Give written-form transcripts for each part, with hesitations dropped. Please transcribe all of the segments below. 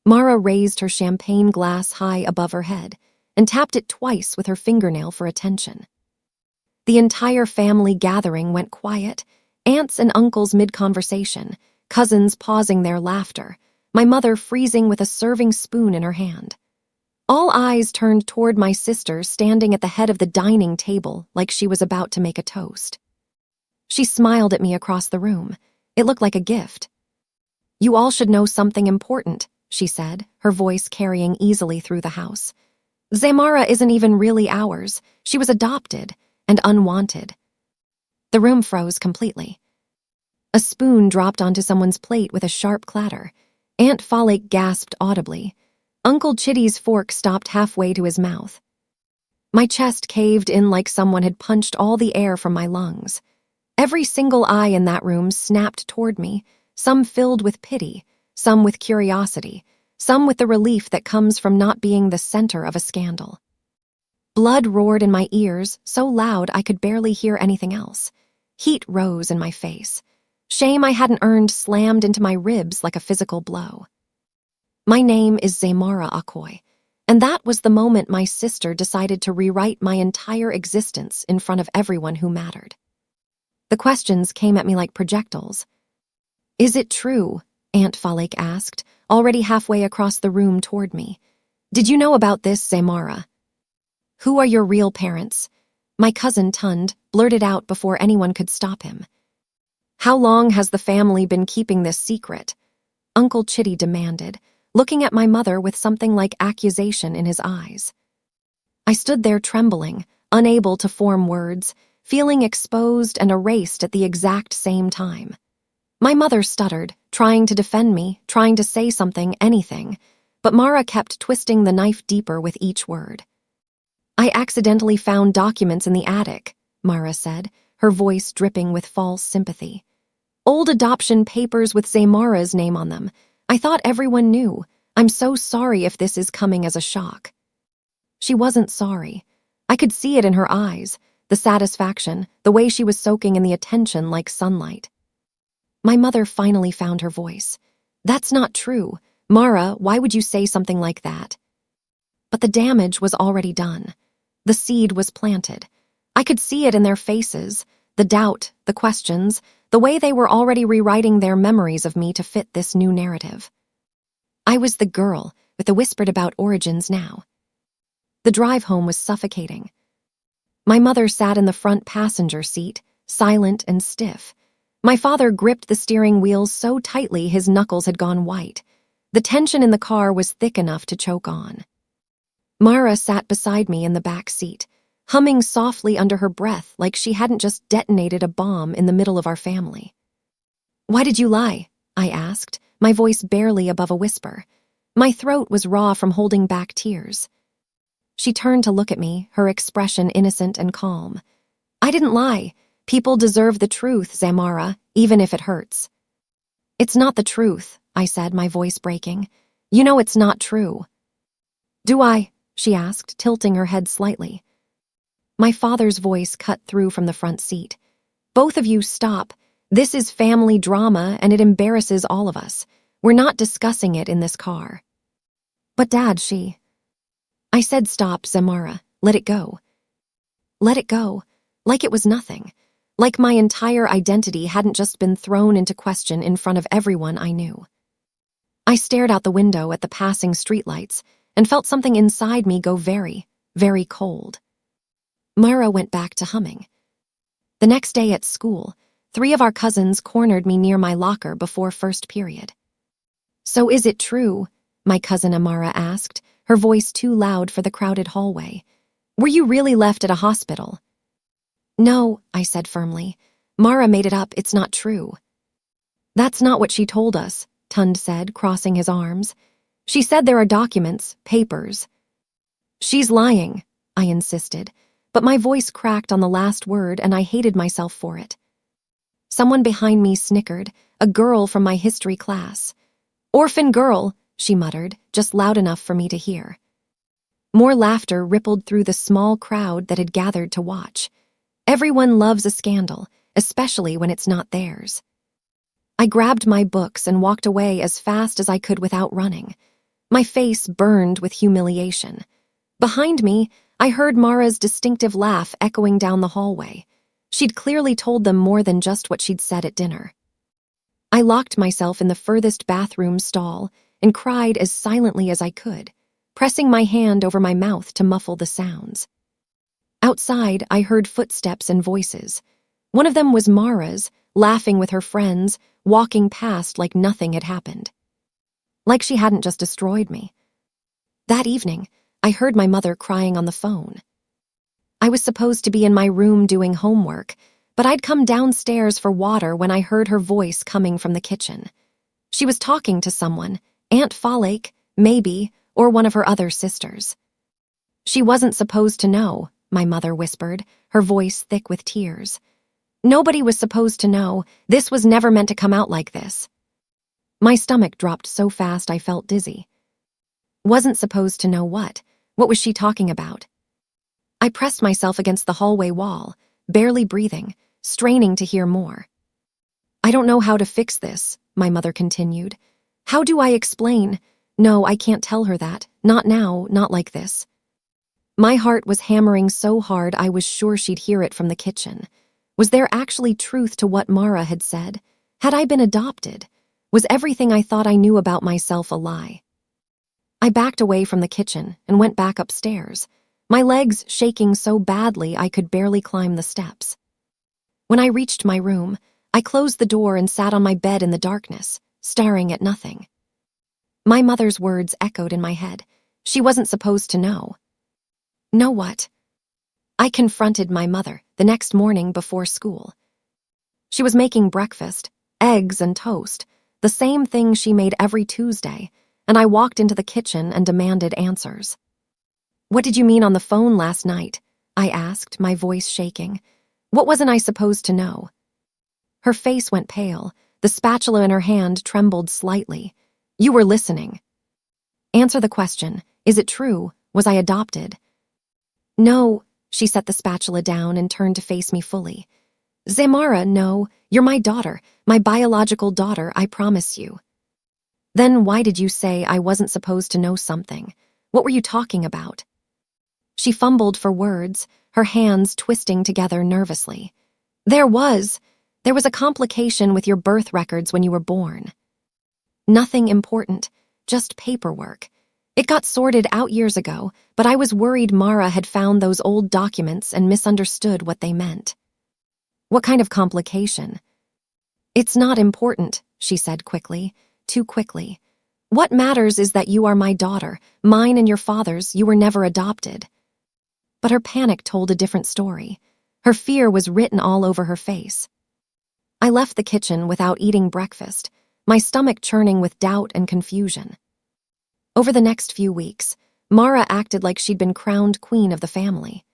Mara raised her champagne glass high above her head and tapped it twice with her fingernail for attention. The entire family gathering went quiet, aunts and uncles mid-conversation, cousins pausing their laughter, my mother freezing with a serving spoon in her hand. All eyes turned toward my sister standing at the head of the dining table like she was about to make a toast. She smiled at me across the room. It looked like a gift. "You all should know something important," she said, her voice carrying easily through the house. "Zamara isn't even really ours. She was adopted and unwanted." The room froze completely. A spoon dropped onto someone's plate with a sharp clatter. Aunt Falik gasped audibly. Uncle Chitty's fork stopped halfway to his mouth. My chest caved in like someone had punched all the air from my lungs. Every single eye in that room snapped toward me, some filled with pity, some with curiosity, some with the relief that comes from not being the center of a scandal. Blood roared in my ears, so loud I could barely hear anything else. Heat rose in my face. Shame I hadn't earned slammed into my ribs like a physical blow. My name is Zamara Akoy, and that was the moment my sister decided to rewrite my entire existence in front of everyone who mattered. The questions came at me like projectiles. "Is it true?" Aunt Falik asked, already halfway across the room toward me. "Did you know about this, Zamara?" "Who are your real parents?" My cousin Tund blurted out before anyone could stop him. "How long has the family been keeping this secret?" Uncle Chitty demanded, looking at my mother with something like accusation in his eyes. I stood there trembling, unable to form words, feeling exposed and erased at the exact same time. My mother stuttered, trying to defend me, trying to say something, anything, but Mara kept twisting the knife deeper with each word. "I accidentally found documents in the attic," Mara said, her voice dripping with false sympathy. "Old adoption papers with Zamara's name on them. I thought everyone knew. I'm so sorry if this is coming as a shock." She wasn't sorry. I could see it in her eyes, the satisfaction, the way she was soaking in the attention like sunlight. My mother finally found her voice. "That's not true. Mara, why would you say something like that?" But the damage was already done. The seed was planted. I could see it in their faces, the doubt, the questions, the way they were already rewriting their memories of me to fit this new narrative. I was the girl with the whispered about origins now. The drive home was suffocating. My mother sat in the front passenger seat, silent and stiff. My father gripped the steering wheel so tightly his knuckles had gone white. The tension in the car was thick enough to choke on. Mara sat beside me in the back seat, humming softly under her breath like she hadn't just detonated a bomb in the middle of our family. "Why did you lie?" I asked, my voice barely above a whisper. My throat was raw from holding back tears. She turned to look at me, her expression innocent and calm. "I didn't lie. People deserve the truth, Zamara, even if it hurts." "It's not the truth," I said, my voice breaking. "You know it's not true." "Do I?" she asked, tilting her head slightly. My father's voice cut through from the front seat. "Both of you stop. This is family drama and it embarrasses all of us. We're not discussing it in this car." "But Dad, she..." I said, "Stop, Zamara. Let it go." Let it go. Like it was nothing. Like my entire identity hadn't just been thrown into question in front of everyone I knew. I stared out the window at the passing streetlights and felt something inside me go very, very cold. Mara went back to humming. The next day at school, 3 of our cousins cornered me near my locker before first period. "So is it true?" my cousin Amara asked, her voice too loud for the crowded hallway. "Were you really left at a hospital?" "No," I said firmly. "Mara made it up. It's not true." "That's not what she told us," Tund said, crossing his arms. "She said there are documents, papers." "She's lying," I insisted, but my voice cracked on the last word and I hated myself for it. Someone behind me snickered, a girl from my history class. "Orphan girl," she muttered, just loud enough for me to hear. More laughter rippled through the small crowd that had gathered to watch. Everyone loves a scandal, especially when it's not theirs. I grabbed my books and walked away as fast as I could without running. My face burned with humiliation. Behind me, I heard Mara's distinctive laugh echoing down the hallway. She'd clearly told them more than just what she'd said at dinner. I locked myself in the furthest bathroom stall and cried as silently as I could, pressing my hand over my mouth to muffle the sounds. Outside, I heard footsteps and voices. One of them was Mara's, laughing with her friends, walking past like nothing had happened. Like she hadn't just destroyed me. That evening, I heard my mother crying on the phone. I was supposed to be in my room doing homework, but I'd come downstairs for water when I heard her voice coming from the kitchen. She was talking to someone, Aunt Fallake, maybe, or one of her other sisters. She wasn't supposed to know, my mother whispered, her voice thick with tears. Nobody was supposed to know. This was never meant to come out like this. My stomach dropped so fast I felt dizzy. Wasn't supposed to know what? What was she talking about? I pressed myself against the hallway wall, barely breathing, straining to hear more. I don't know how to fix this, my mother continued. How do I explain? No, I can't tell her that. Not now, not like this. My heart was hammering so hard I was sure she'd hear it from the kitchen. Was there actually truth to what Mara had said? Had I been adopted? Was everything I thought I knew about myself a lie? I backed away from the kitchen and went back upstairs, my legs shaking so badly I could barely climb the steps. When I reached my room, I closed the door and sat on my bed in the darkness, staring at nothing. My mother's words echoed in my head. She wasn't supposed to know. Know what? I confronted my mother the next morning before school. She was making breakfast, eggs and toast, the same thing she made every Tuesday, and I walked into the kitchen and demanded answers. What did you mean on the phone last night? I asked, my voice shaking. What wasn't I supposed to know? Her face went pale. The spatula in her hand trembled slightly. You were listening. Answer the question. Is it true? Was I adopted? No, she set the spatula down and turned to face me fully. Zamara, no, you're my daughter, my biological daughter, I promise you. Then why did you say I wasn't supposed to know something? What were you talking about? She fumbled for words, her hands twisting together nervously. There was a complication with your birth records when you were born. Nothing important, just paperwork. It got sorted out years ago, but I was worried Mara had found those old documents and misunderstood what they meant. What kind of complication? It's not important, she said quickly, too quickly. What matters is that you are my daughter, mine and your father's. You were never adopted. But her panic told a different story. Her fear was written all over her face. I left the kitchen without eating breakfast, my stomach churning with doubt and confusion. Over the next few weeks, Mara acted like she'd been crowned queen of the family.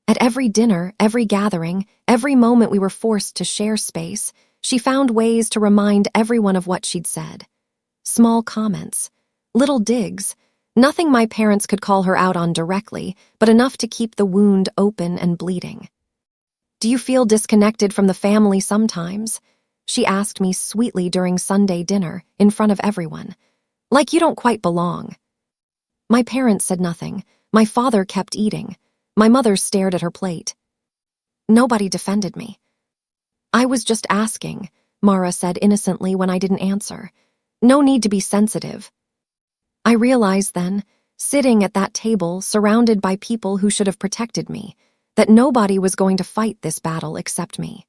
At every dinner, every gathering, every moment we were forced to share space, she found ways to remind everyone of what she'd said. Small comments, little digs, nothing my parents could call her out on directly, but enough to keep the wound open and bleeding. Do you feel disconnected from the family sometimes? She asked me sweetly during Sunday dinner, in front of everyone. Like you don't quite belong. My parents said nothing. My father kept eating. My mother stared at her plate. Nobody defended me. I was just asking, Mara said innocently when I didn't answer. No need to be sensitive. I realized then, sitting at that table surrounded by people who should have protected me, that nobody was going to fight this battle except me.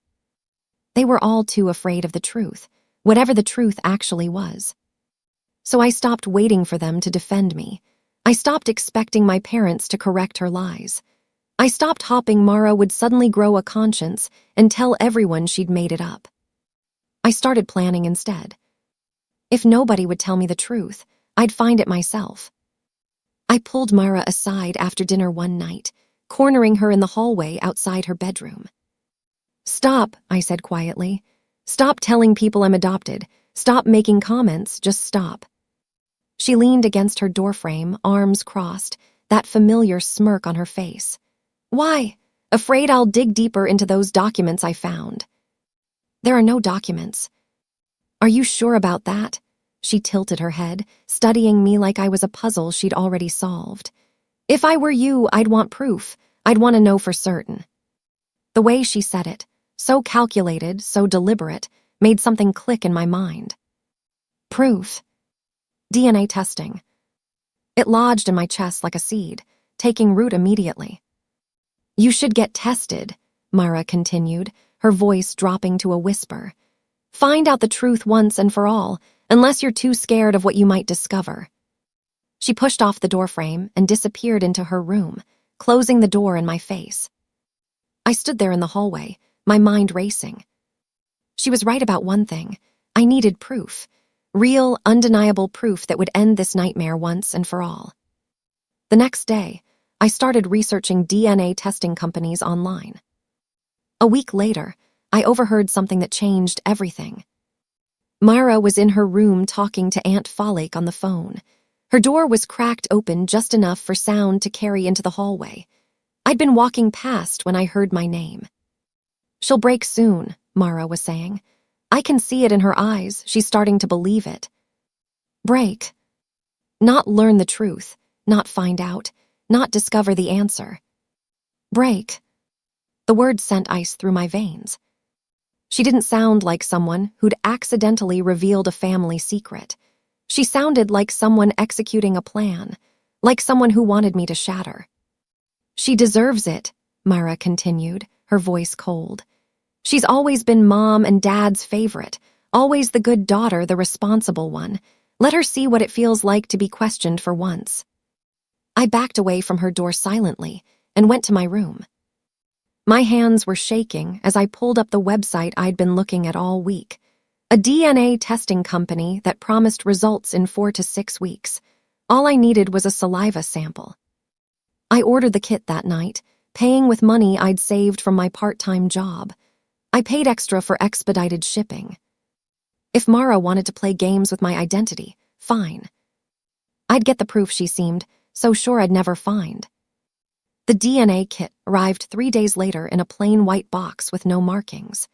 They were all too afraid of the truth, whatever the truth actually was. So I stopped waiting for them to defend me. I stopped expecting my parents to correct her lies. I stopped hoping Mara would suddenly grow a conscience and tell everyone she'd made it up. I started planning instead. If nobody would tell me the truth, I'd find it myself. I pulled Mara aside after dinner one night, cornering her in the hallway outside her bedroom. Stop, I said quietly. Stop telling people I'm adopted. Stop making comments, just stop. She leaned against her doorframe, arms crossed, that familiar smirk on her face. Why? Afraid I'll dig deeper into those documents I found. There are no documents. Are you sure about that? She tilted her head, studying me like I was a puzzle she'd already solved. If I were you, I'd want proof. I'd want to know for certain. The way she said it, so calculated, so deliberate, made something click in my mind. Proof. DNA testing. It lodged in my chest like a seed, taking root immediately. You should get tested, Mara continued, her voice dropping to a whisper. Find out the truth once and for all, unless you're too scared of what you might discover. She pushed off the doorframe and disappeared into her room, closing the door in my face. I stood there in the hallway, my mind racing. She was right about one thing. I needed proof. Real, undeniable proof that would end this nightmare once and for all. The next day, I started researching DNA testing companies online. A week later, I overheard something that changed everything. Mara was in her room talking to Aunt Folic on the phone. Her door was cracked open just enough for sound to carry into the hallway. I'd been walking past when I heard my name. She'll break soon, Mara was saying. I can see it in her eyes. She's starting to believe it. Break. Not learn the truth, not find out, not discover the answer. Break. The word sent ice through my veins. She didn't sound like someone who'd accidentally revealed a family secret. She sounded like someone executing a plan, like someone who wanted me to shatter. She deserves it, Mara continued, her voice cold. She's always been Mom and Dad's favorite, always the good daughter, the responsible one. Let her see what it feels like to be questioned for once. I backed away from her door silently and went to my room. My hands were shaking as I pulled up the website I'd been looking at all week. A DNA testing company that promised results in 4 to 6 weeks. All I needed was a saliva sample. I ordered the kit that night, paying with money I'd saved from my part-time job. I paid extra for expedited shipping. If Mara wanted to play games with my identity, fine. I'd get the proof she seemed so sure I'd never find. The DNA kit arrived 3 days later in a plain white box with no markings.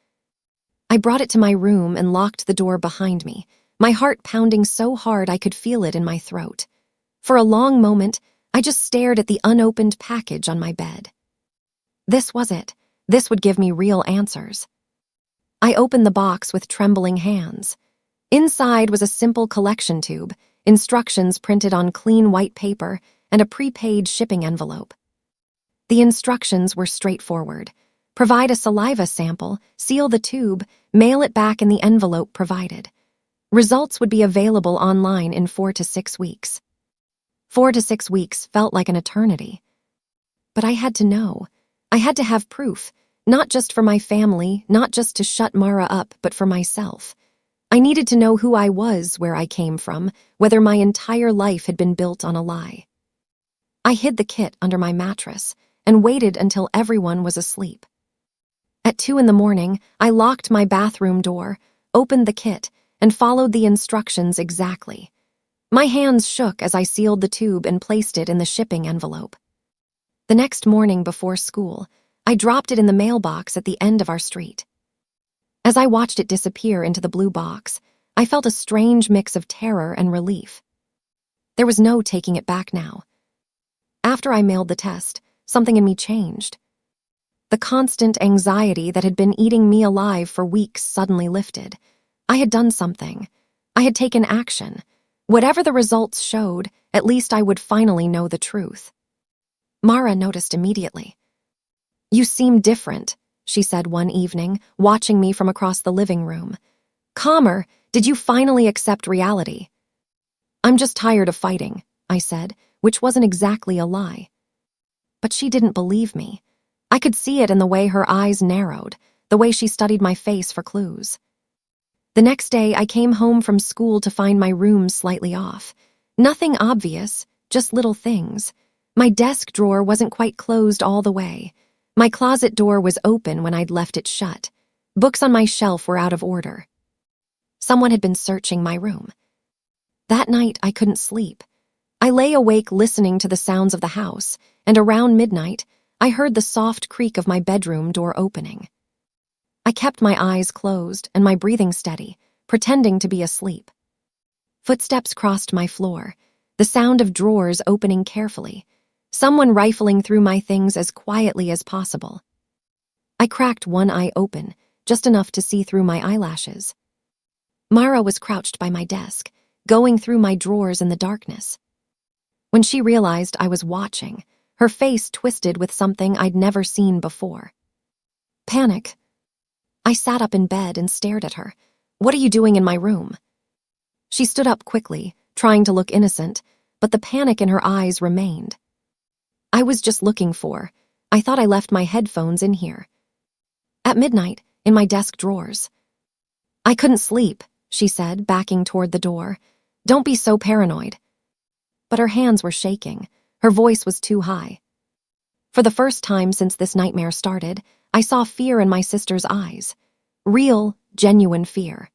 I brought it to my room and locked the door behind me, my heart pounding so hard I could feel it in my throat. For a long moment, I just stared at the unopened package on my bed. This was it. This would give me real answers. I opened the box with trembling hands. Inside was a simple collection tube, instructions printed on clean white paper, and a prepaid shipping envelope. The instructions were straightforward. Provide a saliva sample, seal the tube, mail it back in the envelope provided. Results would be available online in 4 to 6 weeks. 4 to 6 weeks felt like an eternity. But I had to know. I had to have proof, not just for my family, not just to shut Mara up, but for myself. I needed to know who I was, where I came from, whether my entire life had been built on a lie. I hid the kit under my mattress and waited until everyone was asleep. At 2 a.m, I locked my bathroom door, opened the kit, and followed the instructions exactly. My hands shook as I sealed the tube and placed it in the shipping envelope. The next morning before school, I dropped it in the mailbox at the end of our street. As I watched it disappear into the blue box, I felt a strange mix of terror and relief. There was no taking it back now. After I mailed the test, something in me changed. The constant anxiety that had been eating me alive for weeks suddenly lifted. I had done something. I had taken action. Whatever the results showed, at least I would finally know the truth. Mara noticed immediately. You seem different, she said one evening, watching me from across the living room. Calmer, did you finally accept reality? I'm just tired of fighting, I said, which wasn't exactly a lie. But she didn't believe me. I could see it in the way her eyes narrowed, the way she studied my face for clues. The next day, I came home from school to find my room slightly off. Nothing obvious, just little things. My desk drawer wasn't quite closed all the way. My closet door was open when I'd left it shut. Books on my shelf were out of order. Someone had been searching my room. That night, I couldn't sleep. I lay awake listening to the sounds of the house, and around midnight, I heard the soft creak of my bedroom door opening. I kept my eyes closed and my breathing steady, pretending to be asleep. Footsteps crossed my floor, the sound of drawers opening carefully, someone rifling through my things as quietly as possible. I cracked one eye open, just enough to see through my eyelashes. Mara was crouched by my desk, going through my drawers in the darkness. When she realized I was watching, her face twisted with something I'd never seen before. Panic. I sat up in bed and stared at her. "What are you doing in my room?" She stood up quickly, trying to look innocent, but the panic in her eyes remained. "I was just looking for. I thought I left my headphones in here." "At midnight, in my desk drawers." "I couldn't sleep," she said, backing toward the door. "Don't be so paranoid." But her hands were shaking. Her voice was too high. For the first time since this nightmare started, I saw fear in my sister's eyes. Real, genuine fear.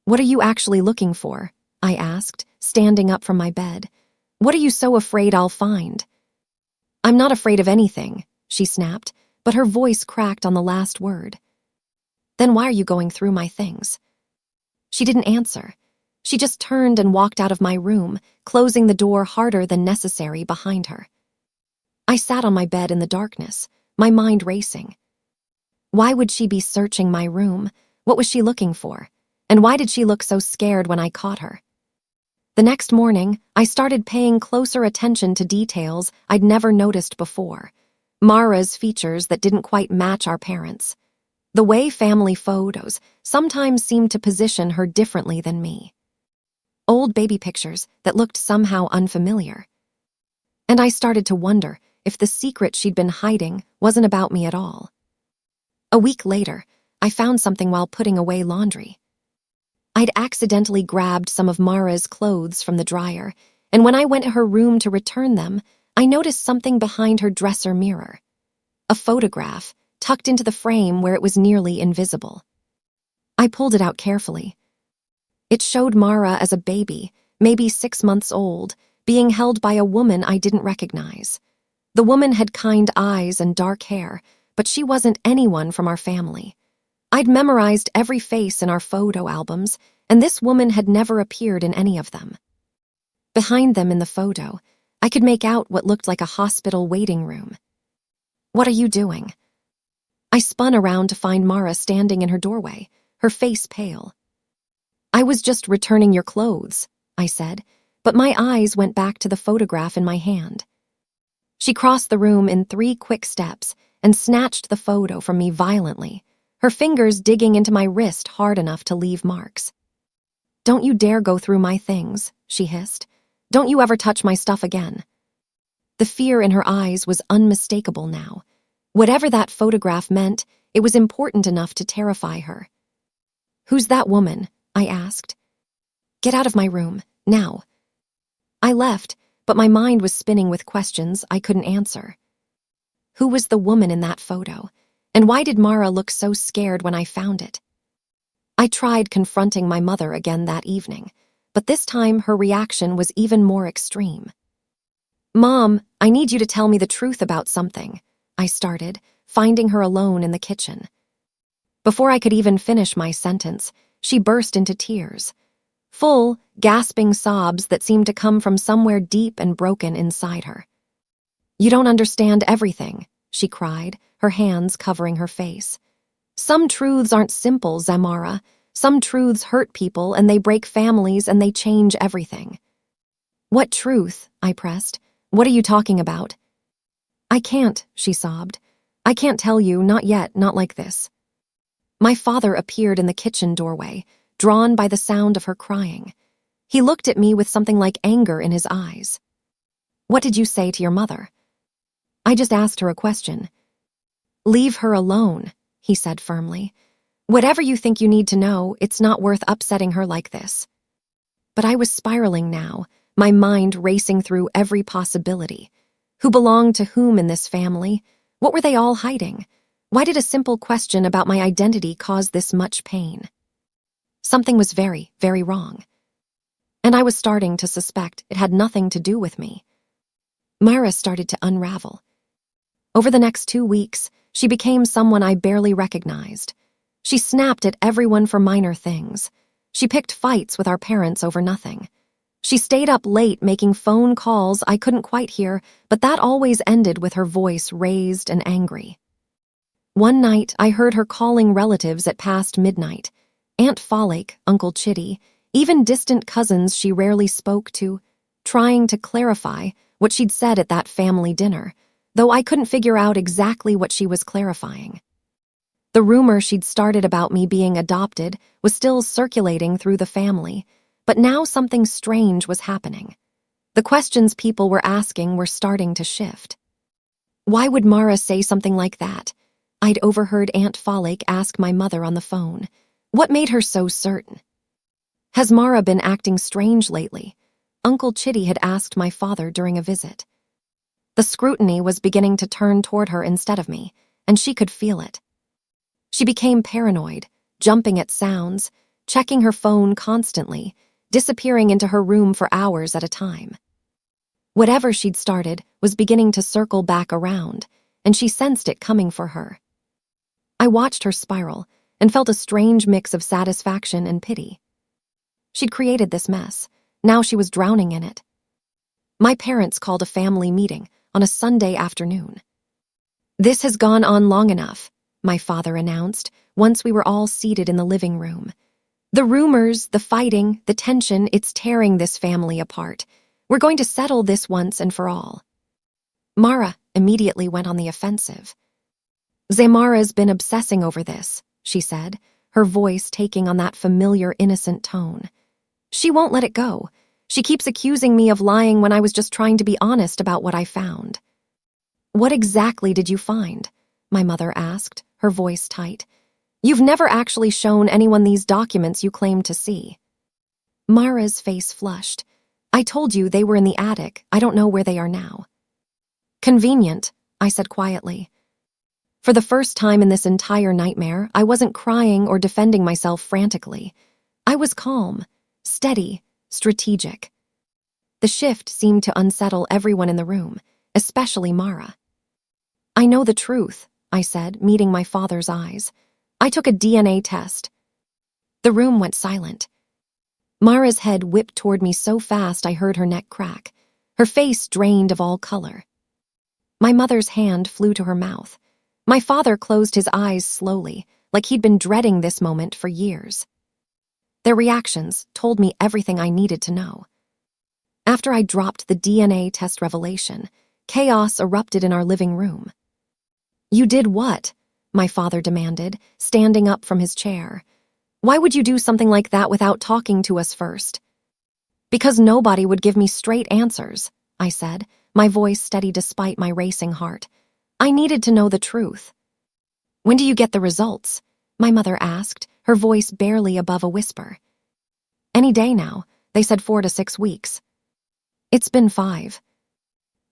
"What are you actually looking for?" I asked, standing up from my bed. "What are you so afraid I'll find?" "I'm not afraid of anything," she snapped, but her voice cracked on the last word. "Then why are you going through my things?" She didn't answer. She just turned and walked out of my room, closing the door harder than necessary behind her. I sat on my bed in the darkness, my mind racing. Why would she be searching my room? What was she looking for? And why did she look so scared when I caught her? The next morning, I started paying closer attention to details I'd never noticed before. Mara's features that didn't quite match our parents'. The way family photos sometimes seemed to position her differently than me. Old baby pictures that looked somehow unfamiliar. And I started to wonder if the secret she'd been hiding wasn't about me at all. A week later, I found something while putting away laundry. I'd accidentally grabbed some of Mara's clothes from the dryer, and when I went to her room to return them, I noticed something behind her dresser mirror. A photograph, tucked into the frame where it was nearly invisible. I pulled it out carefully. It showed Mara as a baby, maybe 6 months old, being held by a woman I didn't recognize. The woman had kind eyes and dark hair, but she wasn't anyone from our family. I'd memorized every face in our photo albums, and this woman had never appeared in any of them. Behind them in the photo, I could make out what looked like a hospital waiting room. "What are you doing?" I spun around to find Mara standing in her doorway, her face pale. "I was just returning your clothes," I said, but my eyes went back to the photograph in my hand. She crossed the room in 3 quick steps and snatched the photo from me violently, her fingers digging into my wrist hard enough to leave marks. "Don't you dare go through my things," she hissed. "Don't you ever touch my stuff again." The fear in her eyes was unmistakable now. Whatever that photograph meant, it was important enough to terrify her. "Who's that woman?" I asked. "Get out of my room, now." I left, but my mind was spinning with questions I couldn't answer. Who was the woman in that photo? And why did Mara look so scared when I found it? I tried confronting my mother again that evening, but this time her reaction was even more extreme. "Mom, I need you to tell me the truth about something," I started, finding her alone in the kitchen. Before I could even finish my sentence, she burst into tears. Full, gasping sobs that seemed to come from somewhere deep and broken inside her. "You don't understand everything," she cried, her hands covering her face. "Some truths aren't simple, Zamara. Some truths hurt people and they break families and they change everything." "What truth?" I pressed. "What are you talking about?" "I can't," she sobbed. "I can't tell you, not yet, not like this." My father appeared in the kitchen doorway, drawn by the sound of her crying. He looked at me with something like anger in his eyes. "What did you say to your mother?" "I just asked her a question." "Leave her alone," he said firmly. "Whatever you think you need to know, it's not worth upsetting her like this." But I was spiraling now, my mind racing through every possibility. Who belonged to whom in this family? What were they all hiding? Why did a simple question about my identity cause this much pain? Something was very, very wrong. And I was starting to suspect it had nothing to do with me. Mara started to unravel. Over the next 2 weeks, she became someone I barely recognized. She snapped at everyone for minor things. She picked fights with our parents over nothing. She stayed up late making phone calls I couldn't quite hear, but that always ended with her voice raised and angry. One night, I heard her calling relatives at past midnight. Aunt Folake, Uncle Chitty, even distant cousins she rarely spoke to, trying to clarify what she'd said at that family dinner, though I couldn't figure out exactly what she was clarifying. The rumor she'd started about me being adopted was still circulating through the family, but now something strange was happening. The questions people were asking were starting to shift. Why would Mara say something like that? I'd overheard Aunt Folake ask my mother on the phone. What made her so certain? Has Mara been acting strange lately? Uncle Chitty had asked my father during a visit. The scrutiny was beginning to turn toward her instead of me, and she could feel it. She became paranoid, jumping at sounds, checking her phone constantly, disappearing into her room for hours at a time. Whatever she'd started was beginning to circle back around, and she sensed it coming for her. I watched her spiral and felt a strange mix of satisfaction and pity. She'd created this mess. Now she was drowning in it. My parents called a family meeting on a Sunday afternoon. "This has gone on long enough," my father announced once we were all seated in the living room. "The rumors, the fighting, the tension, it's tearing this family apart. We're going to settle this once and for all." Mara immediately went on the offensive. "Zamara's been obsessing over this," she said, her voice taking on that familiar innocent tone. "She won't let it go. She keeps accusing me of lying when I was just trying to be honest about what I found." "What exactly did you find?" my mother asked, her voice tight. "You've never actually shown anyone these documents you claim to see." Mara's face flushed. "I told you they were in the attic. I don't know where they are now." "Convenient," I said quietly. For the first time in this entire nightmare, I wasn't crying or defending myself frantically. I was calm, steady, strategic. The shift seemed to unsettle everyone in the room, especially Mara. "I know the truth," I said, meeting my father's eyes. "I took a DNA test." The room went silent. Mara's head whipped toward me so fast I heard her neck crack, her face drained of all color. My mother's hand flew to her mouth. My father closed his eyes slowly, like he'd been dreading this moment for years. Their reactions told me everything I needed to know. After I dropped the DNA test revelation, chaos erupted in our living room. "You did what?" my father demanded, standing up from his chair. "Why would you do something like that without talking to us first?" "Because nobody would give me straight answers," I said, my voice steady despite my racing heart. "I needed to know the truth." "When do you get the results?" my mother asked, her voice barely above a whisper. "Any day now. They said 4 to 6 weeks." "It's been 5.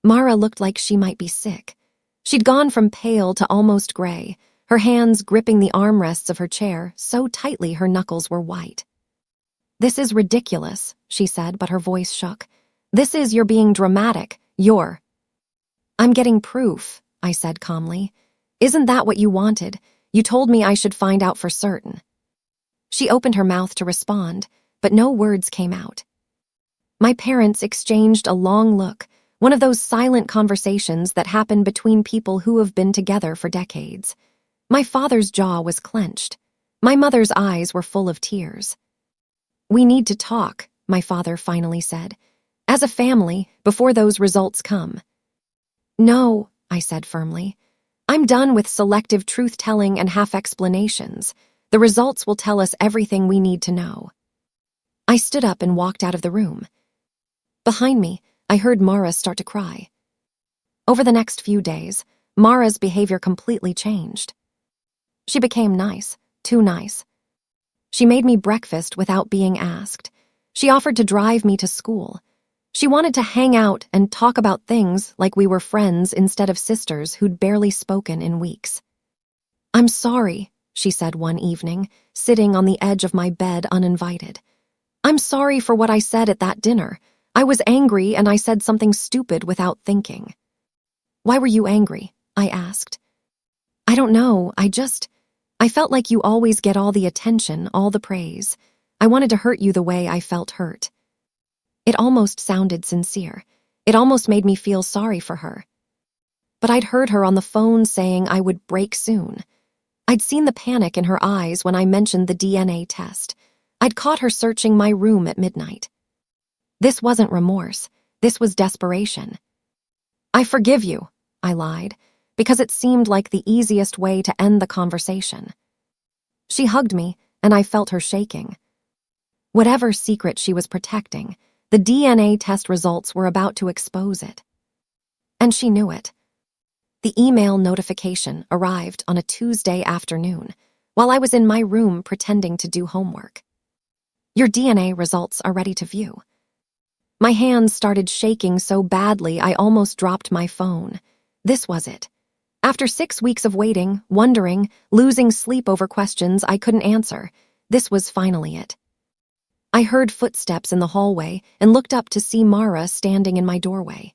Mara looked like she might be sick. She'd gone from pale to almost gray, her hands gripping the armrests of her chair so tightly her knuckles were white. "This is ridiculous," she said, but her voice shook. You're being dramatic. I'm getting proof," I said calmly. "Isn't that what you wanted? You told me I should find out for certain." She opened her mouth to respond, but no words came out. My parents exchanged a long look, one of those silent conversations that happen between people who have been together for decades. My father's jaw was clenched. My mother's eyes were full of tears. "We need to talk," my father finally said. "As a family, before those results come." "No," I said firmly. "I'm done with selective truth-telling and half-explanations. The results will tell us everything we need to know." I stood up and walked out of the room. Behind me, I heard Mara start to cry. Over the next few days, Mara's behavior completely changed. She became nice, too nice. She made me breakfast without being asked. She offered to drive me to school. She wanted to hang out and talk about things like we were friends instead of sisters who'd barely spoken in weeks. "I'm sorry," she said one evening, sitting on the edge of my bed uninvited. "I'm sorry for what I said at that dinner. I was angry and I said something stupid without thinking." "Why were you angry?" I asked. "I don't know, I felt like you always get all the attention, all the praise. I wanted to hurt you the way I felt hurt. It almost sounded sincere. It almost made me feel sorry for her. But I'd heard her on the phone saying I would break soon. I'd seen the panic in her eyes when I mentioned the DNA test. I'd caught her searching my room at midnight. This wasn't remorse. This was desperation. I forgive you, I lied, because it seemed like the easiest way to end the conversation. She hugged me, and I felt her shaking. Whatever secret she was protecting, the DNA test results were about to expose it. And she knew it. The email notification arrived on a Tuesday afternoon, while I was in my room pretending to do homework. Your DNA results are ready to view. My hands started shaking so badly I almost dropped my phone. This was it. After 6 weeks of waiting, wondering, losing sleep over questions I couldn't answer, this was finally it. I heard footsteps in the hallway and looked up to see Mara standing in my doorway.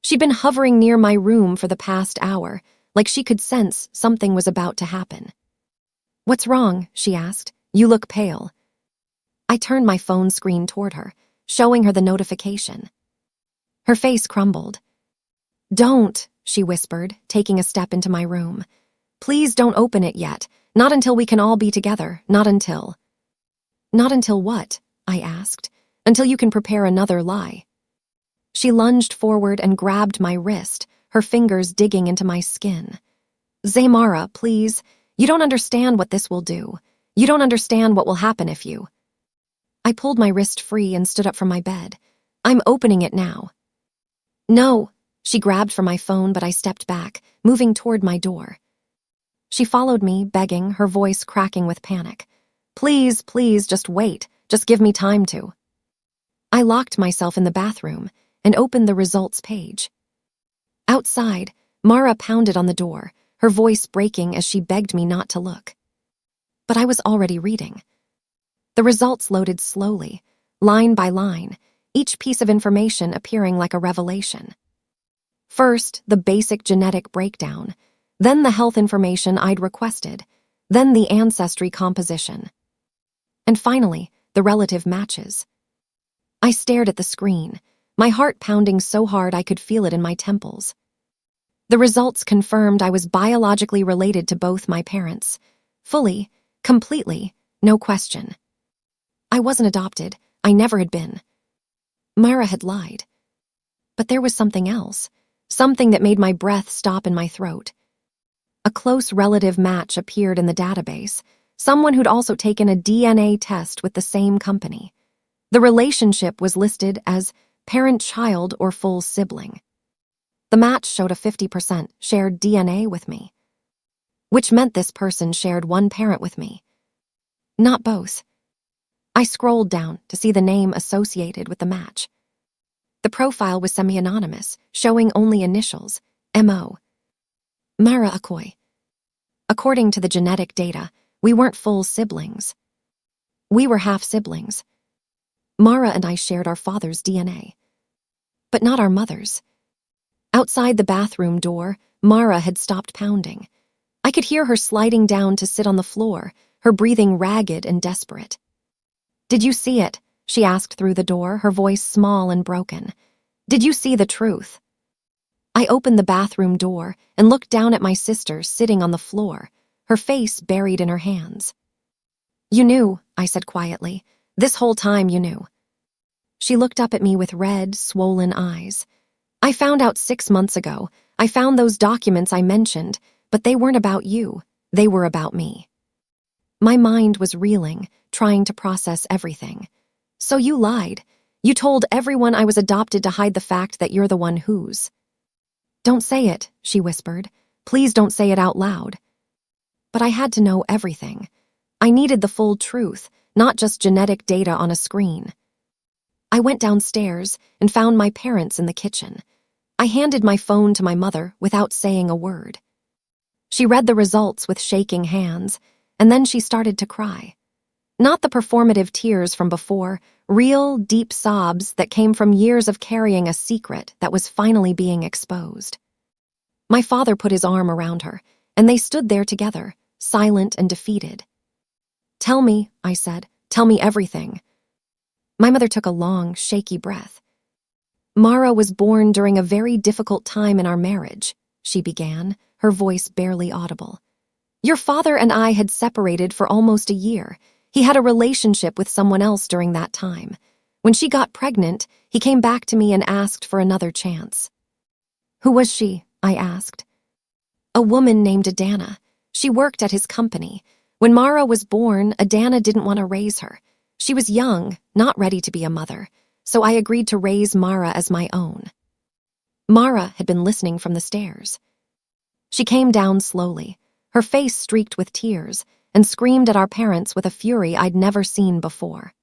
She'd been hovering near my room for the past hour, like she could sense something was about to happen. "What's wrong?" she asked. "You look pale." I turned my phone screen toward her, showing her the notification. Her face crumbled. "Don't," she whispered, taking a step into my room. "Please don't open it yet. Not until we can all be together. Not until." "Not until what?" I asked. "Until you can prepare another lie." She lunged forward and grabbed my wrist, her fingers digging into my skin. "Zaymara, please. You don't understand what this will do. You don't understand what will happen if you..." I pulled my wrist free and stood up from my bed. "I'm opening it now." "No." She grabbed for my phone, but I stepped back, moving toward my door. She followed me, begging, her voice cracking with panic. "Please, please, just wait. Just give me time to." I locked myself in the bathroom and opened the results page. Outside, Mara pounded on the door, her voice breaking as she begged me not to look. But I was already reading. The results loaded slowly, line by line, each piece of information appearing like a revelation. First, the basic genetic breakdown, then the health information I'd requested, then the ancestry composition. And finally, the relative matches. I stared at the screen, my heart pounding so hard I could feel it in my temples. The results confirmed I was biologically related to both my parents. Fully, completely, no question. I wasn't adopted. I never had been. Mara had lied. But there was something else, something that made my breath stop in my throat. A close relative match appeared in the database, someone who'd also taken a DNA test with the same company. The relationship was listed as parent-child or full sibling. The match showed a 50% shared DNA with me, which meant this person shared one parent with me. Not both. I scrolled down to see the name associated with the match. The profile was semi-anonymous, showing only initials, M.O. Mara Akoy. According to the genetic data, we weren't full siblings. We were half-siblings. Mara and I shared our father's DNA, but not our mother's. Outside the bathroom door, Mara had stopped pounding. I could hear her sliding down to sit on the floor, her breathing ragged and desperate. "Did you see it?" she asked through the door, her voice small and broken. "Did you see the truth?" I opened the bathroom door and looked down at my sister sitting on the floor, her face buried in her hands. "You knew," I said quietly. "This whole time you knew." She looked up at me with red, swollen eyes. "I found out 6 months ago. I found those documents I mentioned, but they weren't about you. They were about me." My mind was reeling, trying to process everything. "So you lied. You told everyone I was adopted to hide the fact that you're the one who's..." "Don't say it," she whispered. "Please don't say it out loud." But I had to know everything. I needed the full truth, not just genetic data on a screen. I went downstairs and found my parents in the kitchen. I handed my phone to my mother without saying a word. She read the results with shaking hands, and then she started to cry. Not the performative tears from before, real, deep sobs that came from years of carrying a secret that was finally being exposed. My father put his arm around her, and they stood there together, silent and defeated. "Tell me," I said, Tell me everything." My mother took a long, shaky breath. "Mara was born during a very difficult time in our marriage," she began, her voice barely audible. "Your father and I had separated for almost a year. He had a relationship with someone else during that time. When she got pregnant, he came back to me and asked for another chance." "Who was she?" I asked. "A woman named Adana. She worked at his company. When Mara was born, Adana didn't want to raise her. She was young, not ready to be a mother, so I agreed to raise Mara as my own." Mara had been listening from the stairs. She came down slowly, her face streaked with tears, and screamed at our parents with a fury I'd never seen before.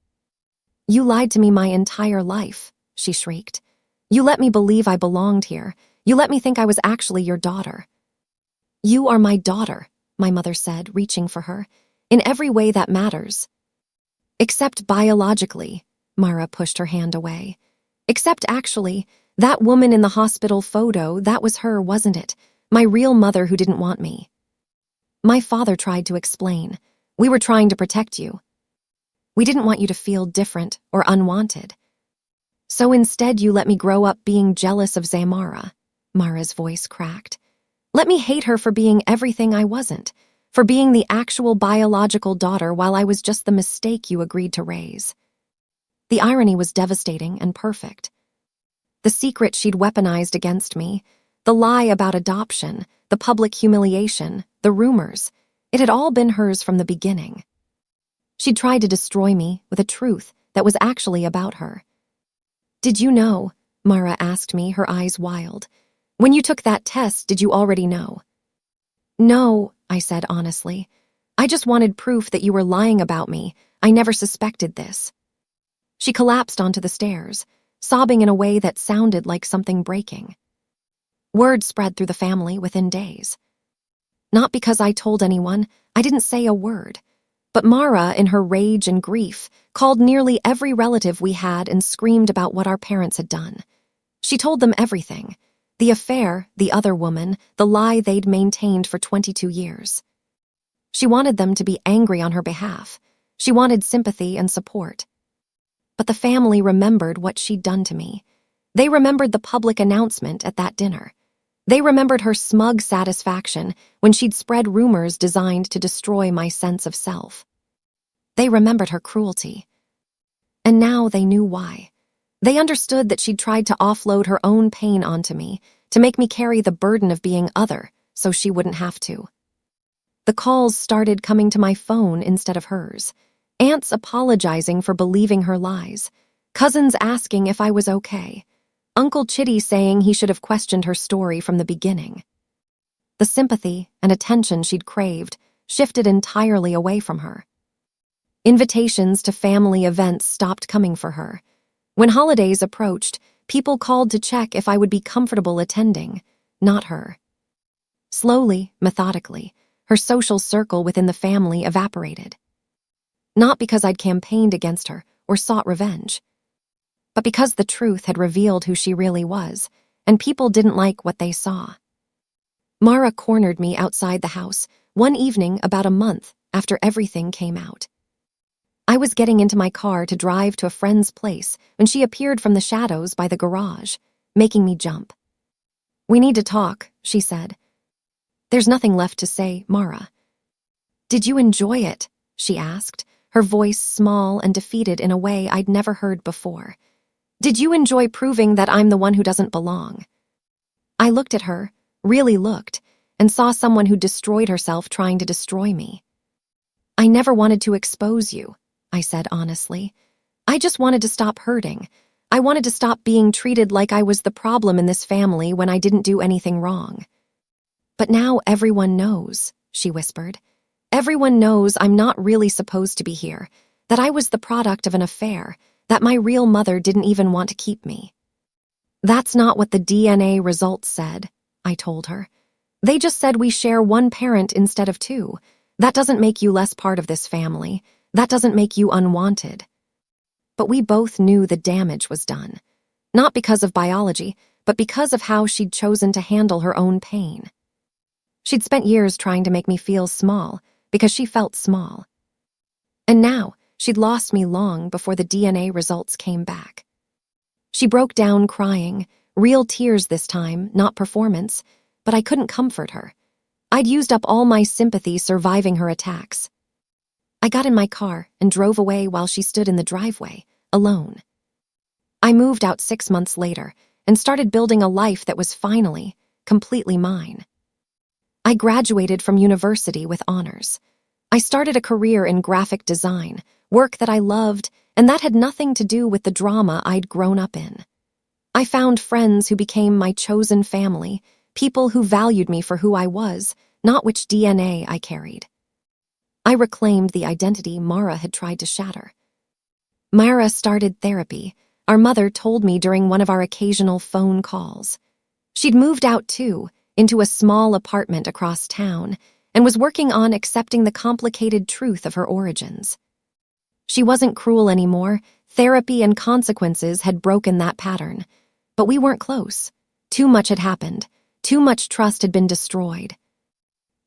"You lied to me my entire life," she shrieked. "You let me believe I belonged here. You let me think I was actually your daughter." "You are my daughter," my mother said, reaching for her, "in every way that matters." "Except biologically," Mara pushed her hand away. "Except actually, that woman in the hospital photo, that was her, wasn't it? My real mother who didn't want me." My father tried to explain. "We were trying to protect you. We didn't want you to feel different or unwanted. So instead you let me grow up being jealous of Zamara." Mara's voice cracked. "Let me hate her for being everything I wasn't, for being the actual biological daughter while I was just the mistake you agreed to raise." The irony was devastating and perfect. The secret she'd weaponized against me, the lie about adoption, the public humiliation, the rumors, it had all been hers from the beginning. She'd tried to destroy me with a truth that was actually about her. "Did you know?" Mara asked me, her eyes wild. "When you took that test, did you already know?" "No," I said honestly. "I just wanted proof that you were lying about me. I never suspected this." She collapsed onto the stairs, sobbing in a way that sounded like something breaking. Word spread through the family within days. Not because I told anyone, I didn't say a word. But Mara, in her rage and grief, called nearly every relative we had and screamed about what our parents had done. She told them everything. The affair, the other woman, the lie they'd maintained for 22 years. She wanted them to be angry on her behalf. She wanted sympathy and support. But the family remembered what she'd done to me. They remembered the public announcement at that dinner. They remembered her smug satisfaction when she'd spread rumors designed to destroy my sense of self. They remembered her cruelty. And now they knew why. They understood that she'd tried to offload her own pain onto me, to make me carry the burden of being other, so she wouldn't have to. The calls started coming to my phone instead of hers. Aunts apologizing for believing her lies. Cousins asking if I was okay. Uncle Chitty saying he should have questioned her story from the beginning. The sympathy and attention she'd craved shifted entirely away from her. Invitations to family events stopped coming for her. When holidays approached, people called to check if I would be comfortable attending, not her. Slowly, methodically, her social circle within the family evaporated. Not because I'd campaigned against her or sought revenge, but because the truth had revealed who she really was, and people didn't like what they saw. Mara cornered me outside the house one evening about a month after everything came out. I was getting into my car to drive to a friend's place when she appeared from the shadows by the garage, making me jump. "We need to talk," she said. "There's nothing left to say, Mara." "Did you enjoy it?" she asked, her voice small and defeated in a way I'd never heard before. "Did you enjoy proving that I'm the one who doesn't belong?" I looked at her, really looked, and saw someone who destroyed herself trying to destroy me. "I never wanted to expose you," I said honestly. "I just wanted to stop hurting. I wanted to stop being treated like I was the problem in this family when I didn't do anything wrong." "But now everyone knows," she whispered. "Everyone knows I'm not really supposed to be here, that I was the product of an affair, that my real mother didn't even want to keep me." "That's not what the DNA results said," I told her. "They just said we share one parent instead of two. That doesn't make you less part of this family. That doesn't make you unwanted." But we both knew the damage was done. Not because of biology, but because of how she'd chosen to handle her own pain. She'd spent years trying to make me feel small, because she felt small. And now, she'd lost me long before the DNA results came back. She broke down crying, real tears this time, not performance, but I couldn't comfort her. I'd used up all my sympathy surviving her attacks. I got in my car and drove away while she stood in the driveway, alone. I moved out 6 months later and started building a life that was finally, completely mine. I graduated from university with honors. I started a career in graphic design, work that I loved, and that had nothing to do with the drama I'd grown up in. I found friends who became my chosen family, people who valued me for who I was, not which DNA I carried. I reclaimed the identity Mara had tried to shatter. Mara started therapy, our mother told me during one of our occasional phone calls. She'd moved out too, into a small apartment across town, and was working on accepting the complicated truth of her origins. She wasn't cruel anymore. Therapy and consequences had broken that pattern. But we weren't close. Too much had happened. Too much trust had been destroyed.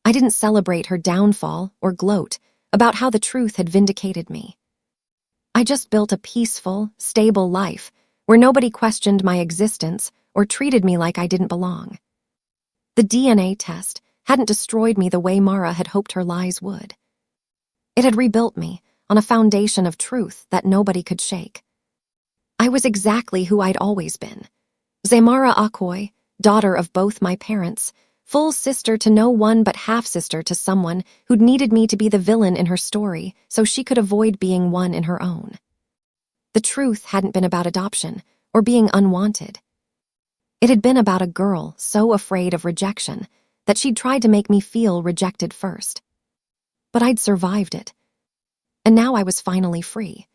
I didn't celebrate her downfall or gloat about how the truth had vindicated me. I just built a peaceful, stable life where nobody questioned my existence or treated me like I didn't belong. The DNA test hadn't destroyed me the way Mara had hoped her lies would. It had rebuilt me on a foundation of truth that nobody could shake. I was exactly who I'd always been. Zamara Akoy, daughter of both my parents, full sister to no one but half-sister to someone who'd needed me to be the villain in her story so she could avoid being one in her own. The truth hadn't been about adoption or being unwanted. It had been about a girl so afraid of rejection that she'd tried to make me feel rejected first. But I'd survived it. And now I was finally free,